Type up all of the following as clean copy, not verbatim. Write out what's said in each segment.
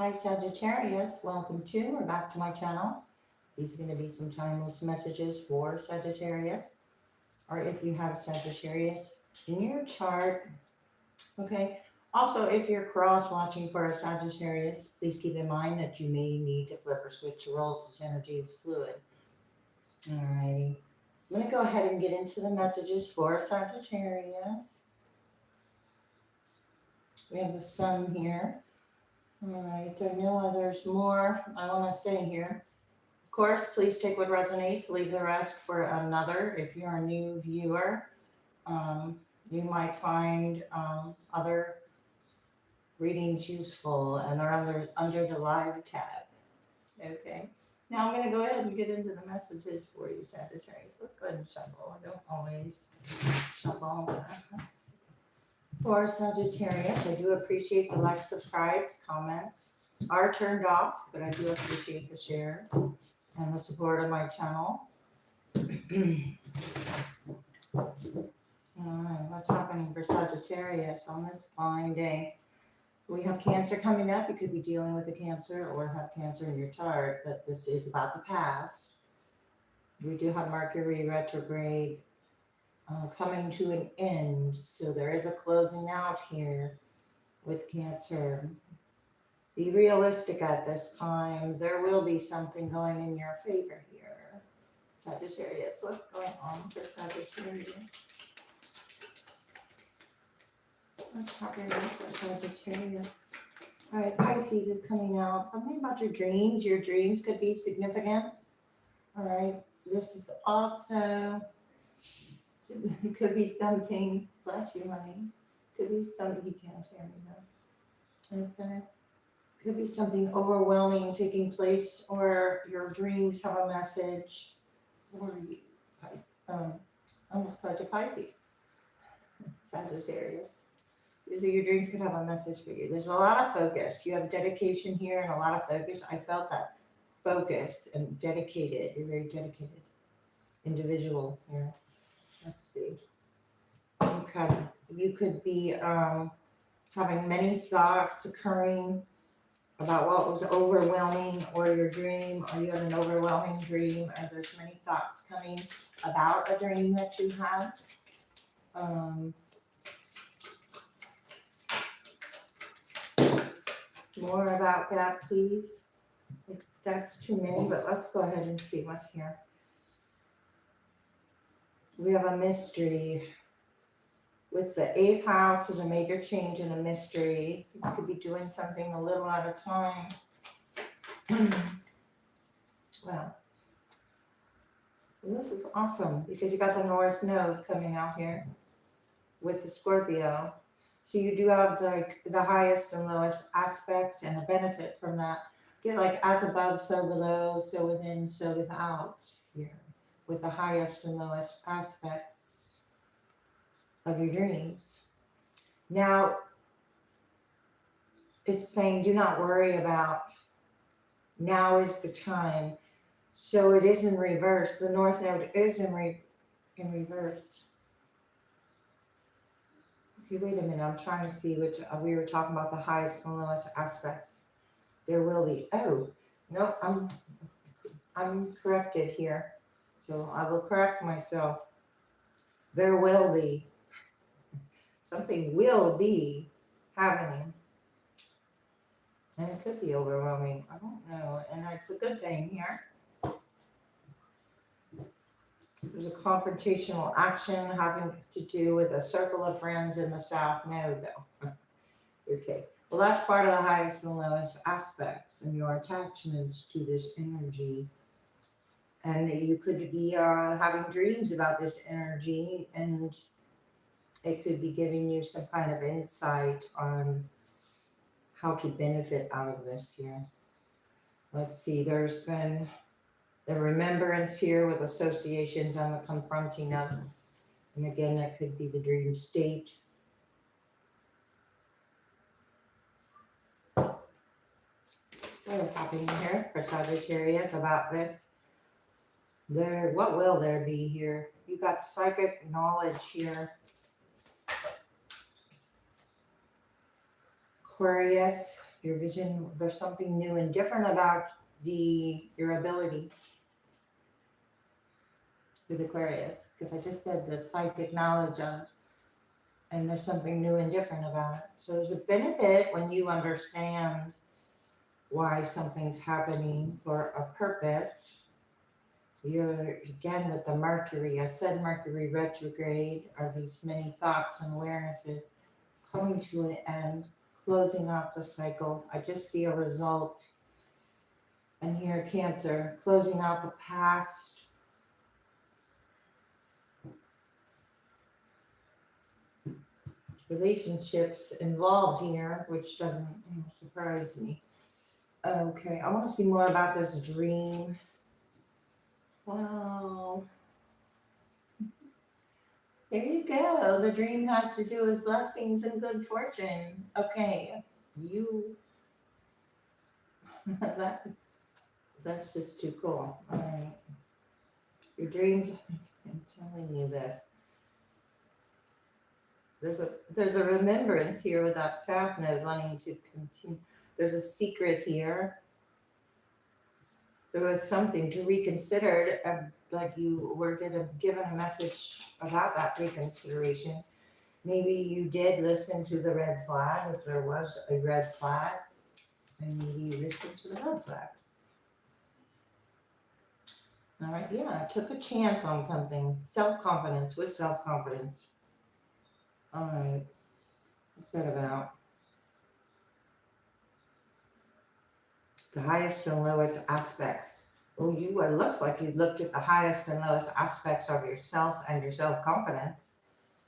Hi Sagittarius, welcome to or back to my channel. These are going to be some timeless messages for Sagittarius, or if you have Sagittarius in your chart. Okay. Also, if you're cross watching for a Sagittarius, please keep in mind that you may need to flip or switch roles as energy is fluid. Alrighty. I'm going to go ahead and get into the messages for Sagittarius. We have the sun here. All right, I know there's more I want to say here. Of course, please take what resonates, leave the rest for another. If you're a new viewer, you might find other readings useful, and they're under the live tab. Okay. Now I'm going to go ahead and get into the messages for you, Sagittarius. Let's go ahead and shuffle. I don't always shuffle. For Sagittarius, I do appreciate the likes, subscribes, comments are turned off, but I do appreciate the shares and the support of my channel. Alright, what's happening for Sagittarius on this fine day? We have Cancer coming up. You could be dealing with a Cancer or have Cancer in your chart, but this is about the past. We do have Mercury retrograde coming to an end, so there is a closing out here with Cancer. Be realistic at this time. There will be something going in your favor here, Sagittarius. What's going on for Sagittarius? What's happening for Sagittarius? All right, Pisces is coming out. Something about your dreams. Your dreams could be significant. All right, this is also, it could be something, bless you, honey. Could be something, you can't hear me though. Okay. Could be something overwhelming taking place, or your dreams have a message for you, Pisces. I almost called you Pisces, Sagittarius. So your dreams could have a message for you. There's a lot of focus. You have dedication here and a lot of focus. I felt that focus and dedicated. You're very dedicated individual here. Let's see. Okay. You could be having many thoughts occurring about what was overwhelming, or your dream, or you have an overwhelming dream, or there's many thoughts coming about a dream that you had. More about that, please. That's too many, but let's go ahead and see what's here. We have a mystery. With the 8th house, there's a major change in a mystery. You could be doing something a little at a time. Well, this is awesome because you got the North Node coming out here with the Scorpio. So you do have like the highest and lowest aspects and a benefit from that. Get like as above, so below, so within, so without here with the highest and lowest aspects of your dreams. Now, it's saying do not worry about, now is the time. So it is in reverse. The North Node is in reverse. Okay, wait a minute. I'm trying to see which, we were talking about the highest and lowest aspects. There will be, oh, no, I'm corrected here. So I will correct myself. There will be. Something will be happening. And it could be overwhelming. I don't know. And it's a good thing here. There's a confrontational action having to do with a circle of friends in the South Node, though. Okay. Well, that's part of the highest and lowest aspects and your attachments to this energy. And you could be having dreams about this energy, and it could be giving you some kind of insight on how to benefit out of this here. Let's see, there's been the remembrance here with associations on the confronting of, and again, that could be the dream state. What is happening here for Sagittarius about this? What will there be here? You got psychic knowledge here. Aquarius, Your vision, there's something new and different about your ability with Aquarius, because I just said the psychic knowledge of, and there's something new and different about it. So there's a benefit when you understand why something's happening for a purpose. You're again with the Mercury. I said Mercury retrograde are these many thoughts and awarenesses coming to an end, closing off the cycle. I just see a result. And here, Cancer, closing out the past. Relationships involved here, which doesn't surprise me. Okay, I want to see more about this dream. Wow. There you go. The dream has to do with blessings and good fortune. Okay, you. That's just too cool. All right. Your dreams, I'm telling you this. There's a remembrance here with that South Node wanting to continue. There's a secret here. There was something to reconsider, but you were given a message about that reconsideration. Maybe you did listen to the red flag, if there was a red flag, and maybe you listened to the red flag. All right, yeah, I took a chance on something. Self-confidence, with self-confidence. All right, what's that about? The highest and lowest aspects. Well, it looks like you looked at the highest and lowest aspects of yourself and your self-confidence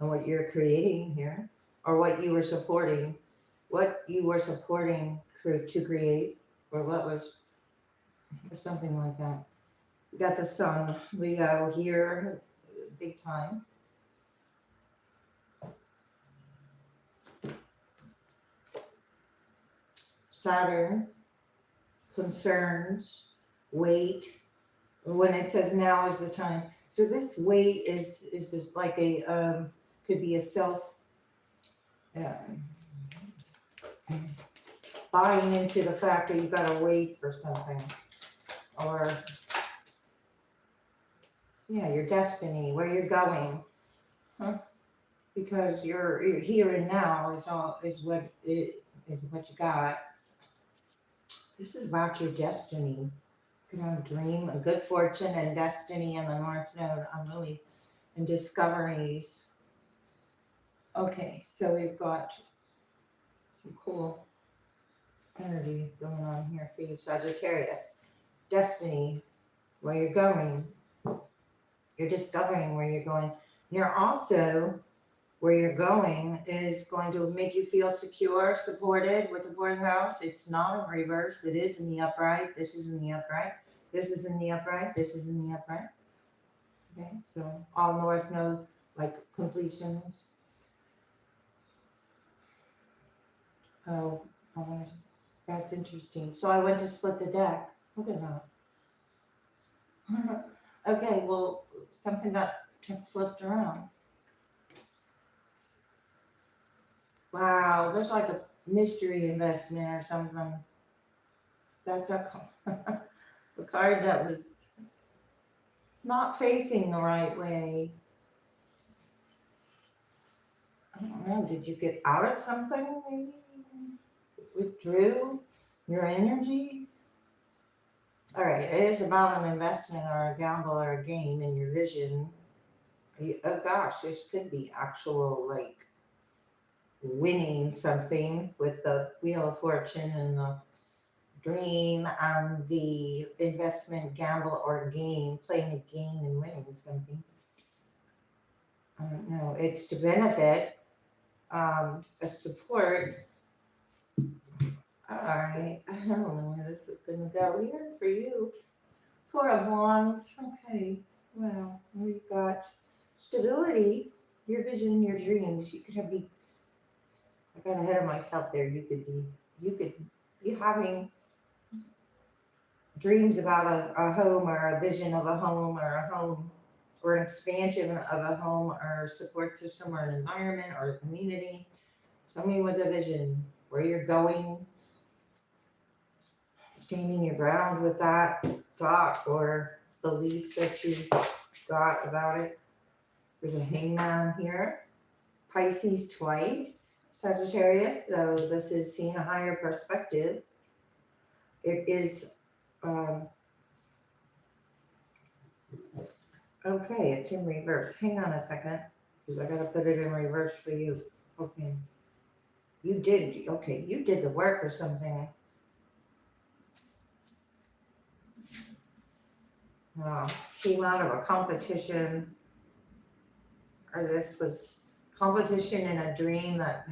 and what you're creating here, or what you were supporting to create, or what was, or something like that. We got the sun, Leo here, big time. Saturn, concerns, wait. When it says now is the time. So this wait is just like a, could be a self, buying into the fact that you've got to wait for something. Or, yeah, your destiny, where you're going. Huh? Because you're here and now is what you got. This is about your destiny. You could have a dream, a good fortune, and destiny in the North Node. I'm really in discoveries. Okay, so we've got some cool energy going on here for you, Sagittarius. Destiny, where you're going. You're discovering where you're going. You're also, where you're going is going to make you feel secure, supported with the fourth house. It's not in reverse. It is in the upright. This is in the upright. This is in the upright. This is in the upright. Okay, so all North Node, like completions. Oh, that's interesting. So I went to split the deck. Look at that. Okay, well, something got flipped around. Wow, there's like a mystery investment or something. That's a card that was not facing the right way. I don't know, did you get out of something maybe? Withdrew your energy? All right, it is about an investment or a gamble or a game in your vision. Oh gosh, this could be actual like winning something with the Wheel of Fortune and the dream and the investment, gamble, or game, playing a game and winning something. I don't know. It's to benefit, a support. All right. I don't know where this is going to go here for you. Four of Wands. Okay. Well, we've got stability, your vision, your dreams. You could have I got ahead of myself there. You could be having dreams about a home or a vision of a home or an expansion of a home or support system or an environment or a community. Somebody with a vision, where you're going, standing your ground with that thought or belief that you got about it. There's a hangman here. Pisces twice. Sagittarius, so this is seeing a higher perspective. It is, okay, it's in reverse. Hang on a second, because I gotta put it in reverse for you. Okay. You did the work or something. Came out of a competition, or this was competition in a dream that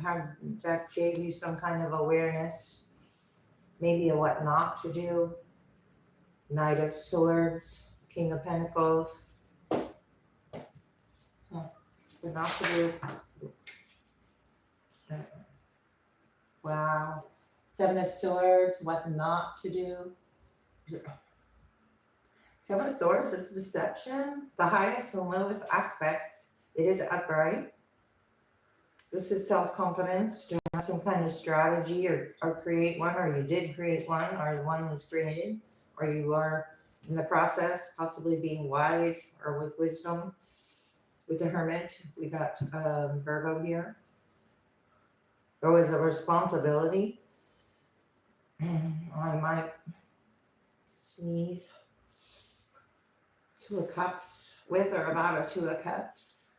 gave you some kind of awareness, maybe of what not to do. Knight of Swords, King of Pentacles. What not to do. Wow. Seven of Swords, what not to do. Seven of Swords is deception. The highest and lowest aspects. It is upright. This is self-confidence. Do you have some kind of strategy or create one, or you did create one, or one was created, or you are in the process, possibly being wise or with wisdom. With the Hermit, we got Virgo here. There was a responsibility. I might sneeze. Two of Cups, with or about a Two of Cups.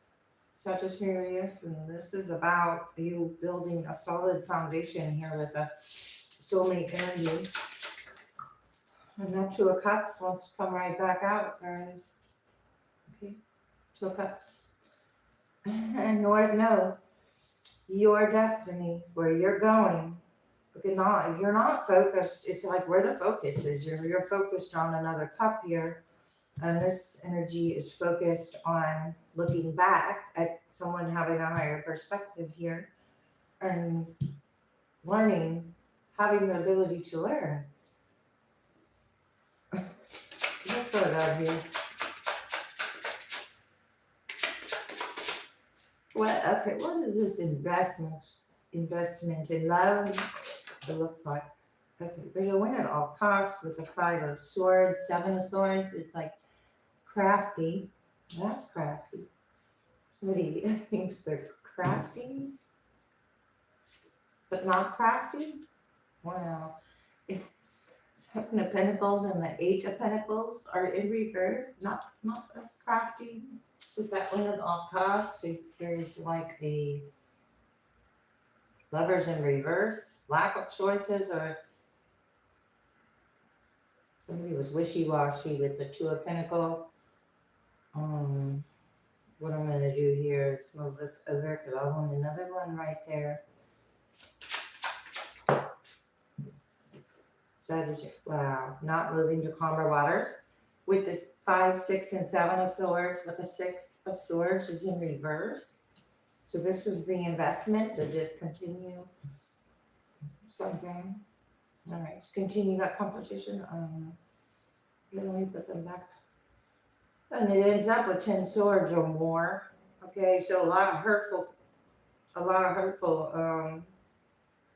Sagittarius, and this is about you building a solid foundation here with a soulmate energy. And that Two of Cups wants to come right back out, guys. Okay, Two of Cups. And North Node, your destiny, where you're going. You're not focused. It's like where the focus is. You're focused on another cup here. And this energy is focused on looking back at someone having a higher perspective here and learning, having the ability to learn. Let's put it out here. What is this investment in love? It looks like, okay, there's a win at all costs with the Five of Swords, Seven of Swords. It's like crafty. That's crafty. Somebody thinks they're crafty, but not crafty. Wow. Seven of Pentacles and the Eight of Pentacles are in reverse. Not as crafty. With that win at all costs, there's like a Lovers in reverse, lack of choices, or somebody was wishy-washy with the Two of Pentacles. What I'm going to do here is move this over because I want another one right there. Sagittarius, wow, not moving to calmer waters. With this 5, 6, and 7 of Swords, but the 6 of Swords is in reverse. So this was the investment to just continue something. All right, let's continue that competition. Let me put them back. And it ends up with 10 swords or more. Okay, so a lot of hurtful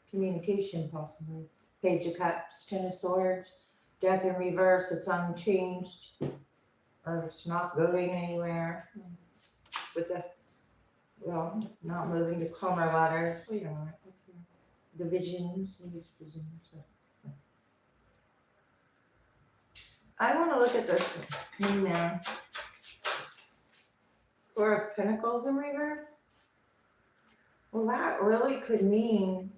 communication possibly. Page of Cups, 10 of Swords, Death in reverse, it's unchanged, or it's not going anywhere. With the, well, not moving to calmer waters. Wait a minute, what's the visions? I want to look at this now. Four of Pentacles in reverse. Well, that really could mean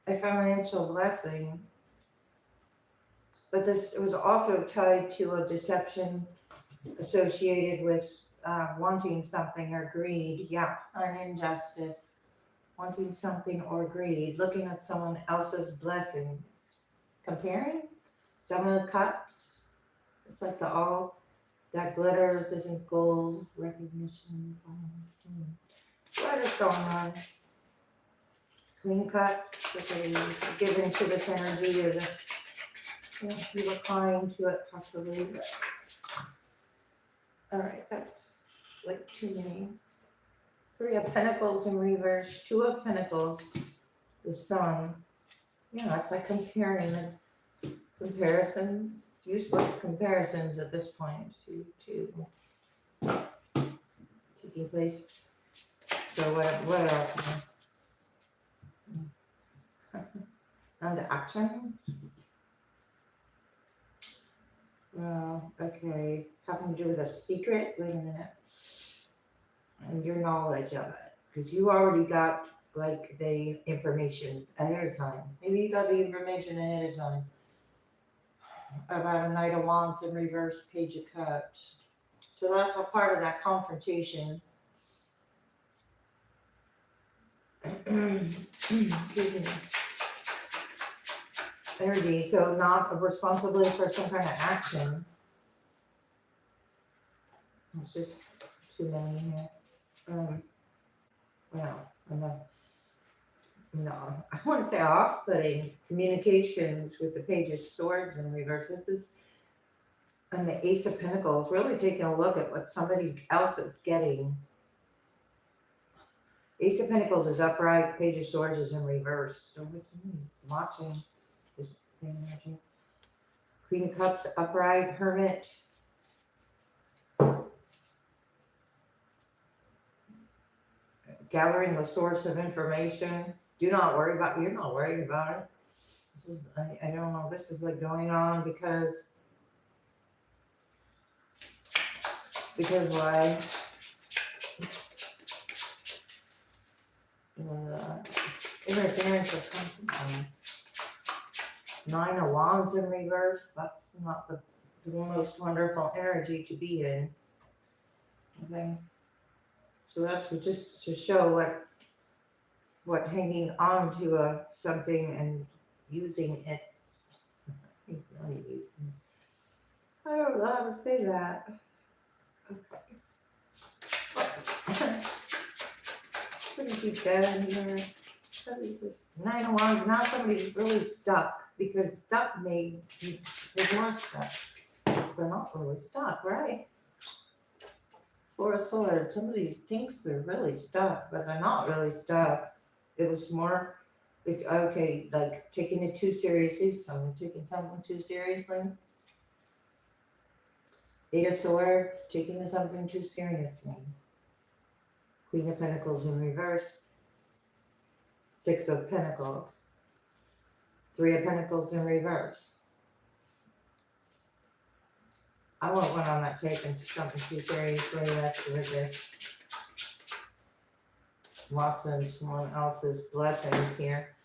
a financial blessing. But this was also tied to a deception associated with wanting something or greed. Yeah, an injustice. Wanting something or greed. Looking at someone else's blessings. Comparing. 7 of Cups. It's like the all that glitters isn't gold. Recognition. What is going on? Queen Cups. Okay, give into this energy of you were kind to it possibly. But... all right, that's like too many. 3 of Pentacles in reverse. 2 of Pentacles. The Sun. Yeah, it's like comparing. Comparison. It's useless comparisons at this point. Two taking place. So what else? And the actions. Well, okay. Having to do with a secret. Wait a minute. And your knowledge of it, because you already got like the information ahead of time. Maybe you got the information ahead of time about a Knight of Wands in reverse, Page of Cups. So that's a part of that confrontation. Energy, so not a responsibility for some kind of action. It's just too many here. Well, I want to say off-putting communications with the Page of Swords in reverse. This is, and the Ace of Pentacles, really taking a look at what somebody else is getting. Ace of Pentacles is upright, Page of Swords is in reverse. Don't think somebody's watching this thing. Queen of Cups upright, Hermit. Gathering the source of information. Do not worry about, you're not worried about it. This is, I don't know, this is like going on because why? Interference of something. Nine of Wands in reverse. That's not the most wonderful energy to be in. Okay. So that's just to show what hanging on to something and using it. I don't know how to say that. Okay. What did you get in here? Nine of Wands. Now somebody's really stuck, because stuck there's more stuck. They're not really stuck, right? Four of Swords. Somebody thinks they're really stuck, but they're not really stuck. It was more, okay, like taking it too seriously. Someone taking something too seriously. Eight of Swords, taking something too seriously. Queen of Pentacles in reverse. Six of Pentacles. Three of Pentacles in reverse. I won't one on that taking something too seriously. That's with this. Watching someone else's blessings here.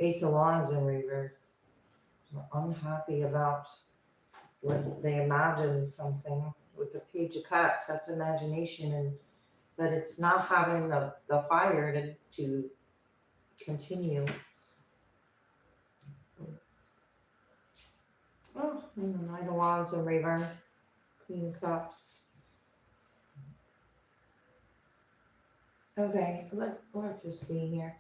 Ace of Wands in reverse. Unhappy about when they imagine something with the Page of Cups. That's imagination, and but it's not having the fire to continue. Oh, Nine of Wands in reverse. Queen of Cups. Okay, let's just see here.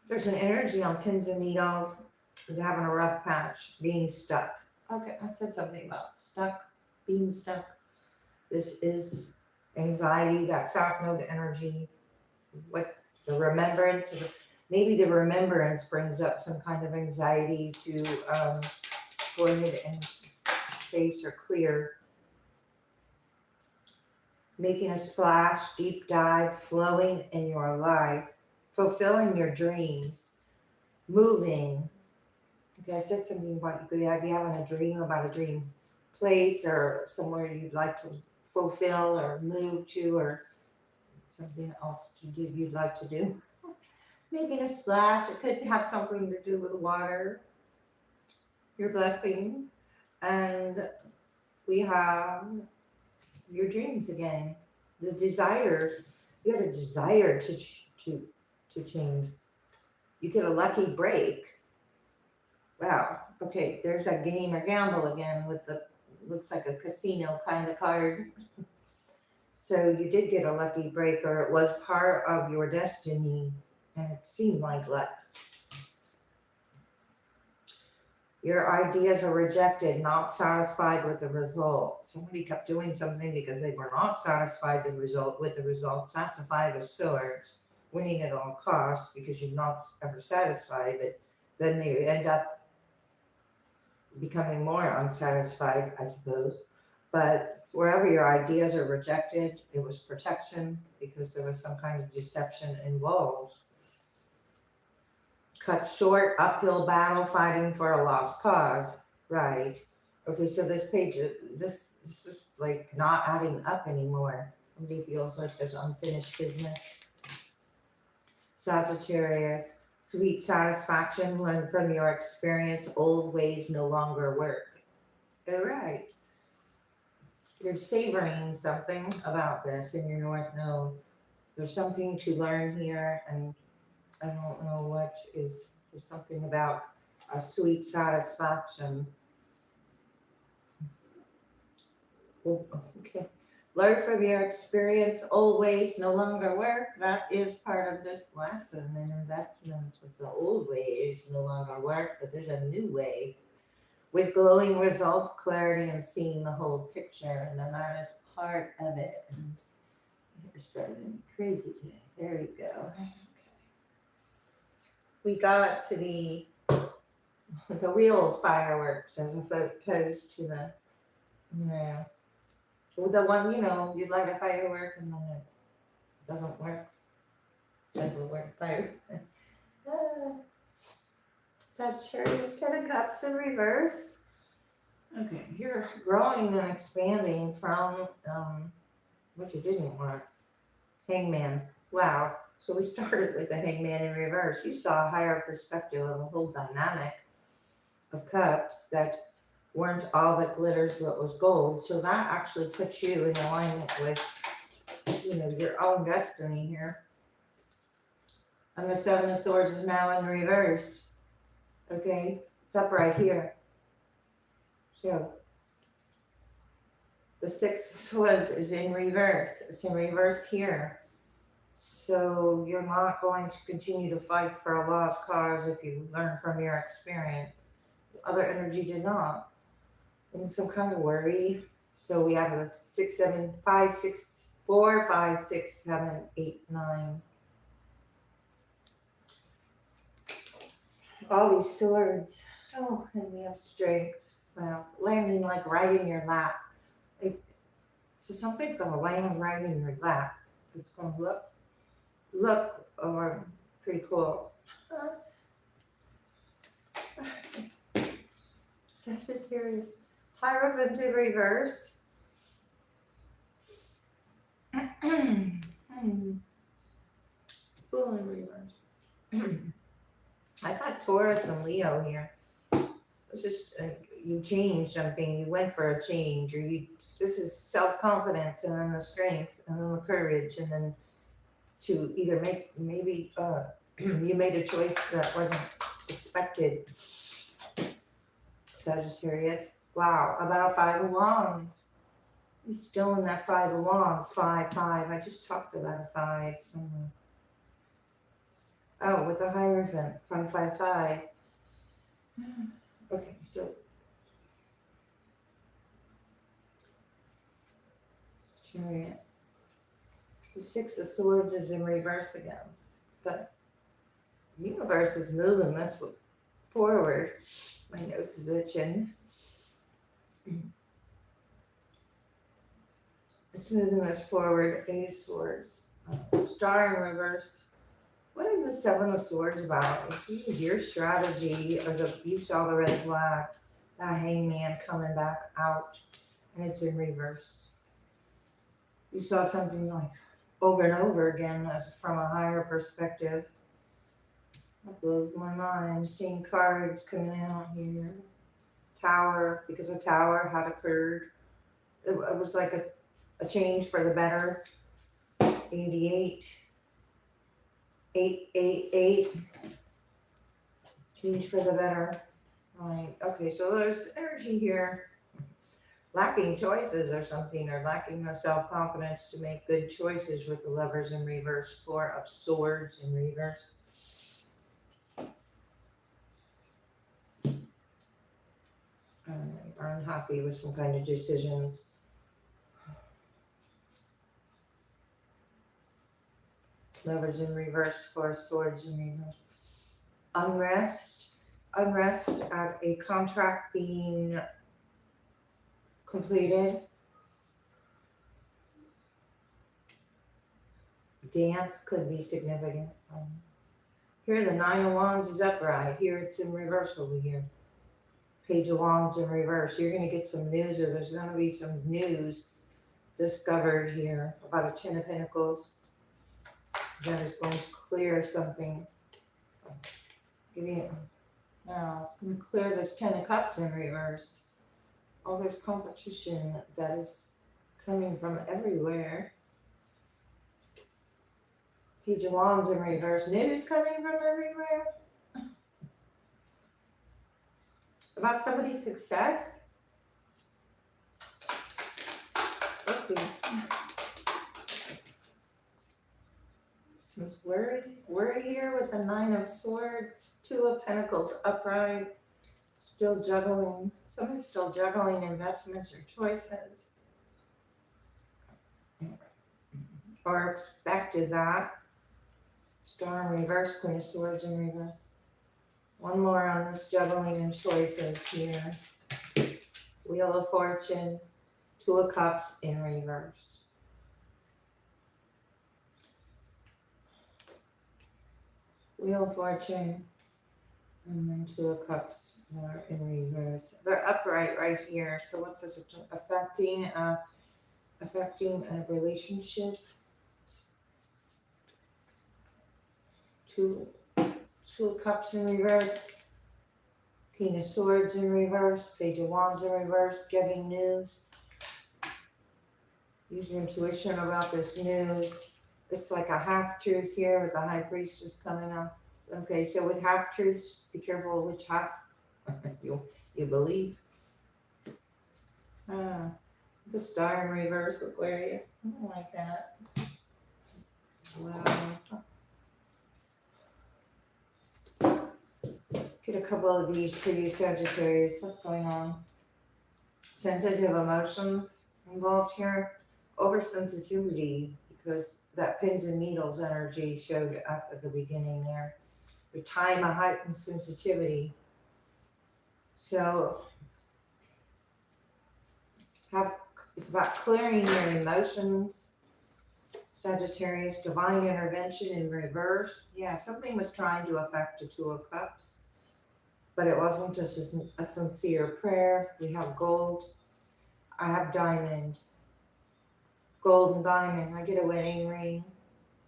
There's an energy on pins and needles. They're having a rough patch, being stuck. Okay, I said something about stuck, being stuck. This is anxiety, that South Node energy. What the remembrance of maybe the remembrance brings up some kind of anxiety to go ahead and face or clear. Making a splash, deep dive, flowing in your life, fulfilling your dreams, moving. Okay, I said something about you could be having a dream about a dream place or somewhere you'd like to fulfill or move to, or something else you'd like to do. Making a splash. It could have something to do with water. Your blessing. And we have your dreams again. The desire. You had a desire to change. You get a lucky break. Wow. Okay, there's a game or gamble again with the, looks like a casino kind of card. So you did get a lucky break, or it was part of your destiny, and it seemed like luck. Your ideas are rejected, not satisfied with the result. Somebody kept doing something because they were not satisfied with the results. That's a Five of Swords. winning at all costs because you're not ever satisfied, but then they end up becoming more unsatisfied, I suppose. But wherever your ideas are rejected, it was protection because there was some kind of deception involved. Cut short, uphill battle fighting for a lost cause. Right. Okay, so this page, this is like not adding up anymore. Somebody feels like there's unfinished business. Sagittarius, sweet satisfaction, learn from your experience, old ways no longer work. All right. You're savoring something about this in your North Node. There's something to learn here, and I don't know what is. There's something about a sweet satisfaction. Oh, okay. Learn from your experience, old ways no longer work. That is part of this lesson, an investment of the old ways no longer work, but there's a new way with glowing results, clarity, and seeing the whole picture. And then that is part of it. And you're driving me crazy today. There you go. Okay. We got to the wheels fireworks as opposed to the, the one, you light a firework and then it doesn't work. Doesn't work fire. Sagittarius, 10 of Cups in reverse. Okay, you're growing and expanding from what you didn't want. Hangman. Wow. So we started with the Hangman in reverse. You saw a higher perspective of a whole dynamic of cups that weren't all that glitters what was gold. So that actually puts you in alignment with, your own destiny here. And the Seven of Swords is now in reverse. Okay, it's up right here. So the Six of Swords is in reverse. It's in reverse here. So you're not going to continue to fight for a lost cause if you learn from your experience. The other energy did not. And some kind of worry. So we have the 6, 7, 5, 6, 4, 5, 6, 7, 8, 9. All these swords. Oh, and we have strength. Wow, landing like right in your lap. So something's going to land right in your lap. It's going to look pretty cool. Sagittarius, Hierophant in reverse. Fool in reverse. I got Taurus and Leo here. It's just you changed something. You went for a change, or this is self-confidence, and then the strength, and then the courage, and then to either maybe you made a choice that wasn't expected. Sagittarius. Wow, about a 5 of Wands. He's still in that 5 of Wands. 5, 5. I just talked about a 5 somewhere. Oh, with the Hierophant. 5, 5, 5. Okay, so Chariot. The 6 of Swords is in reverse again, but the universe is moving this forward. My nose is itching. It's moving this forward. 8 of Swords. Star in reverse. What is the 7 of Swords about? This is your strategy, or you saw the red flag, that Hangman coming back out, and it's in reverse. You saw something like over and over again as from a higher perspective. That blows my mind. Seeing cards coming out here. Tower, because a tower had occurred. It was like a change for the better. 88. 888. Change for the better. Right. Okay, so there's energy here. Lacking choices or something, or lacking the self-confidence to make good choices with the Lovers in reverse. 4 of Swords in reverse. Are unhappy with some kind of decisions. Lovers in reverse, Four of Swords in reverse. Unrest at a contract being completed. Dance could be significant. Here the Nine of Wands is upright. Here it's in reverse over here. Page of Wands in reverse. You're going to get some news, or there's going to be some news discovered here about a Ten of Pentacles. That is going to clear something. Now, I'm going to clear this Ten of Cups in reverse. All this competition that is coming from everywhere. Page of Wands in reverse. News coming from everywhere. About somebody's success. Let's see. Where is he? We're here with the Nine of Swords, Two of Pentacles upright, still juggling. Someone's still juggling investments or choices. Or expected that. Star in reverse, Queen of Swords in reverse. One more on this juggling and choices here. Wheel of Fortune, Two of Cups in reverse. Wheel of Fortune, and then Two of Cups are in reverse. They're upright right here. So what's this affecting? Affecting a relationship. Two of Cups in reverse. King of Swords in reverse. Page of Wands in reverse. Giving news. Use your intuition about this news. It's like a half-truth here with the High Priestess coming up. Okay, so with half-truths, be careful which half you believe. The Star in reverse, Aquarius. I don't like that. Wow. Get a couple of these for you, Sagittarius. What's going on? Sensitive emotions involved here. Oversensitivity, because that pins and needles energy showed up at the beginning there. The time of heightened sensitivity. So it's about clearing your emotions. Sagittarius, divine intervention in reverse. Yeah, something was trying to affect the Two of Cups, but it wasn't just a sincere prayer. We have gold. I have diamond. Gold and diamond. I get a wedding ring,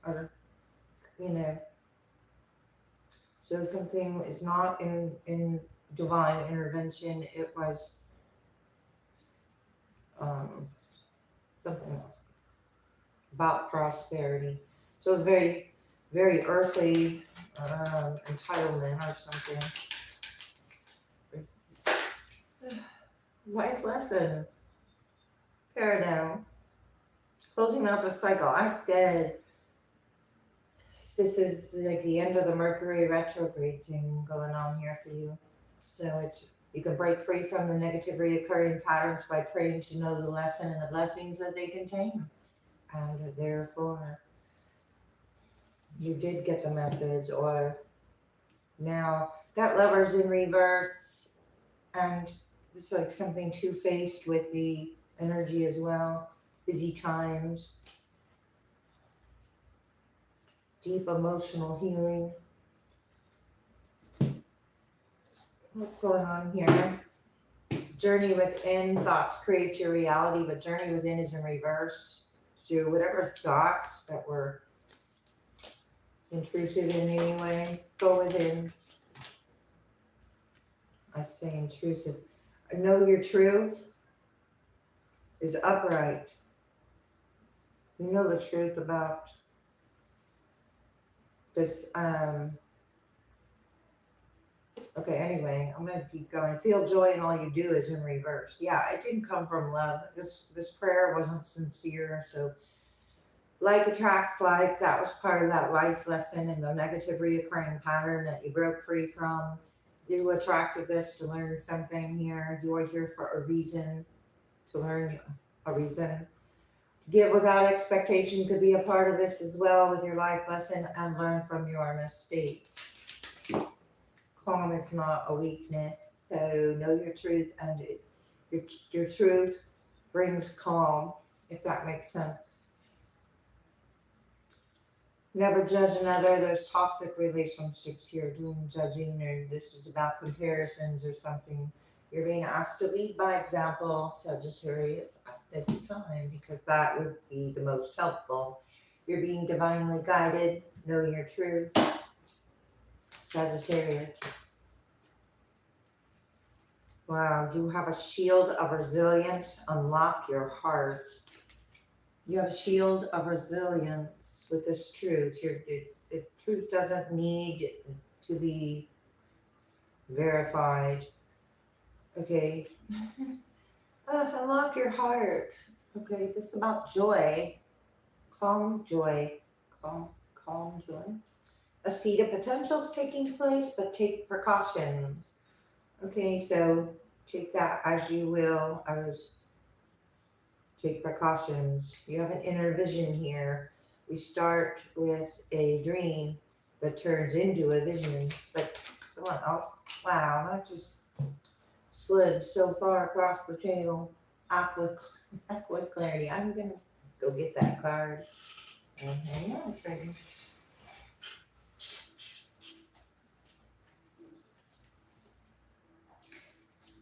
or, you know. So something is not in divine intervention. It was something else about prosperity. So it's very, very earthly entitlement or something. Life lesson. Paradigm. Closing out the cycle. I said this is like the end of the Mercury retrograde thing going on here for you. So you can break free from the negative reoccurring patterns by praying to know the lesson and the blessings that they contain. And therefore, you did get the message. Or now that Lover's in reverse, and it's like something two-faced with the energy as well. Busy times. Deep emotional healing. What's going on here? Journey within. Thoughts create your reality, but journey within is in reverse. So whatever thoughts that were intrusive in any way, go within. I say intrusive. Know your truth is upright. You know the truth about this. Okay, anyway, I'm going to keep going. Feel joy in all you do is in reverse. Yeah, it didn't come from love. This prayer wasn't sincere. So like attracts like. That was part of that life lesson and the negative reoccurring pattern that you broke free from. You attracted this to learn something here. You are here for a reason, to learn a reason. Give without expectation could be a part of this as well with your life lesson, and learn from your mistakes. Calm is not a weakness, so know your truth, and your truth brings calm, if that makes sense. Never judge another. There's toxic relationships here, doing judging, or this is about comparisons or something. You're being asked to lead by example, Sagittarius, at this time, because that would be the most helpful. You're being divinely guided. Know your truth, Sagittarius. Wow, you have a shield of resilience. Unlock your heart. You have a shield of resilience with this truth. The truth doesn't need to be verified. Okay. Unlock your heart. Okay, this is about joy. Calm joy. Calm joy. A seed of potential is taking place, but take precautions. Okay, so take that as you will, as take precautions. You have an inner vision here. We start with a dream that turns into a vision, but someone else, wow, that just slid so far across the table. Aqua clarity. I'm gonna go get that card. So hang on, baby.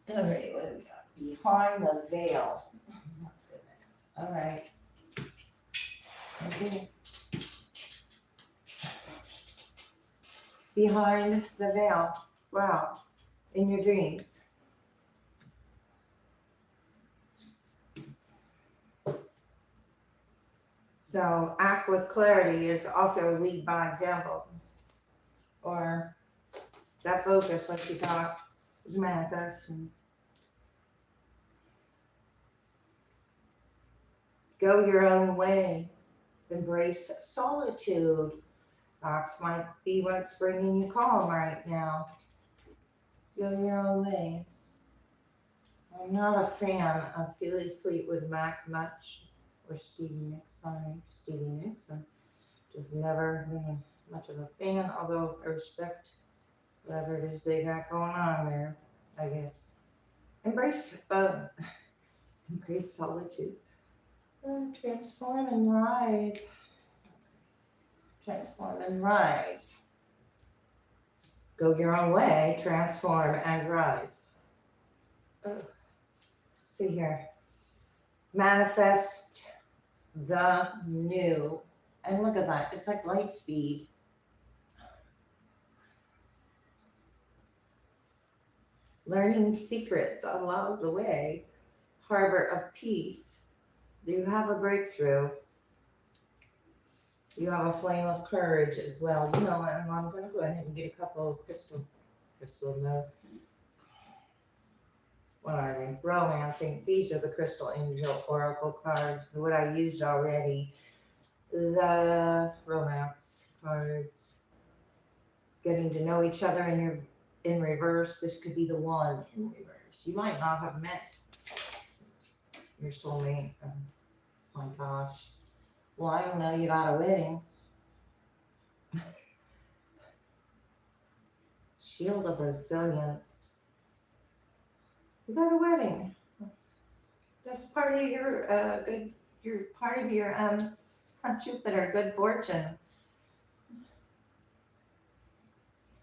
All right, what do we got? Behind the veil. Oh my goodness. All right. Okay. Behind the veil. Wow. In your dreams. So act with clarity is also lead by example. Or that focus, like you got, is manifesting. Go your own way. Embrace solitude. That might be what's bringing you calm right now. Go your own way. I'm not a fan of Fleetwood Mac much, or Stevie Nicks. Just never been much of a fan, although I respect whatever it is they got going on there, I guess. Embrace solitude. Transform and rise. Transform and rise. Go your own way, transform and rise. See here. Manifest the new. And look at that. It's like light speed. Learning secrets along the way. Harbor of peace. You have a breakthrough. You have a flame of courage as well. You know what? I'm going to go ahead and get a couple of crystal no. What are they? Romancing. These are the Crystal Angel Oracle cards. What I used already. The romance cards. Getting to know each other in reverse. This could be the one in reverse. You might not have met your soulmate. Oh my gosh. Well, I don't know. You got a wedding. Shield of resilience. You got a wedding. That's part of your You're part of your Jupiter, good fortune.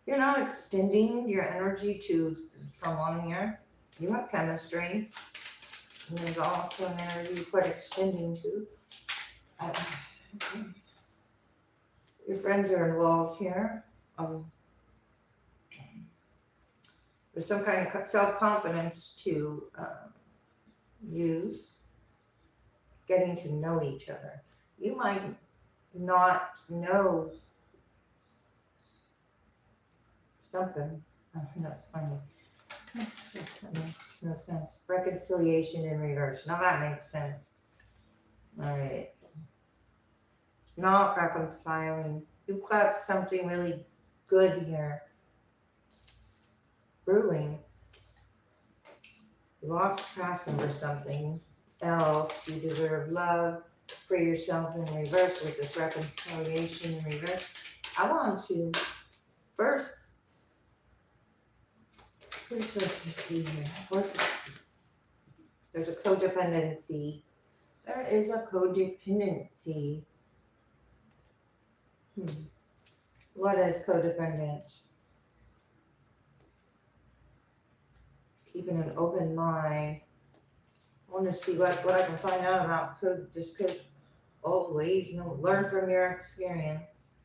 You're not extending your energy to someone here. You have chemistry. And there's also an energy you quite extending to. Your friends are involved here. There's some kind of self-confidence to use. Getting to know each other. You might not know something. Oh, that's funny. That makes no sense. Reconciliation in reverse. Now that makes sense. All right. Not reconciling. You've got something really good here brewing. You lost passion for something else. You deserve love. for yourself in reverse with this reconciliation in reverse. I want to first, let's just see here. There's a codependency. There is a codependency. What is codependent? Keeping an open mind. I want to see what I can find out about code. Always learn from your experience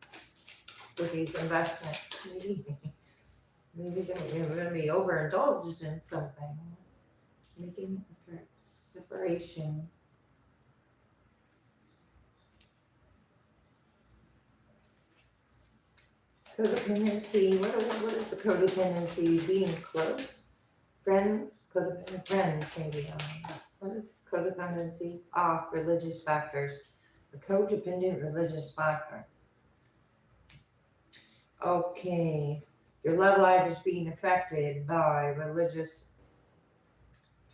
with these investments. Maybe you're going to be overindulged in something. Making separation. Codependency. What is the codependency? Being close? Friends? Codependent friends, maybe. What is codependency? Religious factors. A codependent religious factor. Okay. Your love life is being affected by religious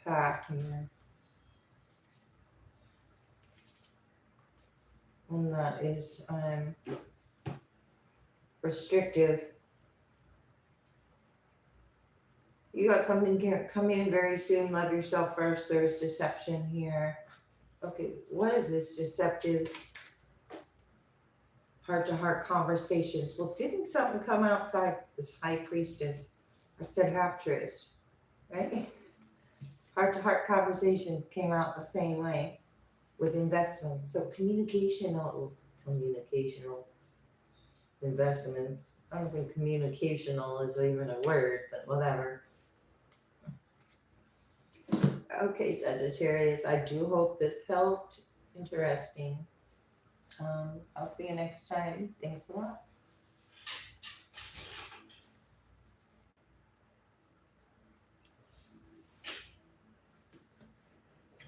path here. And that is restrictive. You got something coming in very soon. Love yourself first. There's deception here. Okay, what is this deceptive heart-to-heart conversations? Well, didn't something come outside this high priestess? I said half-truths, right? Heart-to-heart conversations came out the same way with investments. So communicational investments. I don't think communicational is even a word, but whatever. Okay, Sagittarius, I do hope this helped. Interesting. I'll see you next time. Thanks a lot.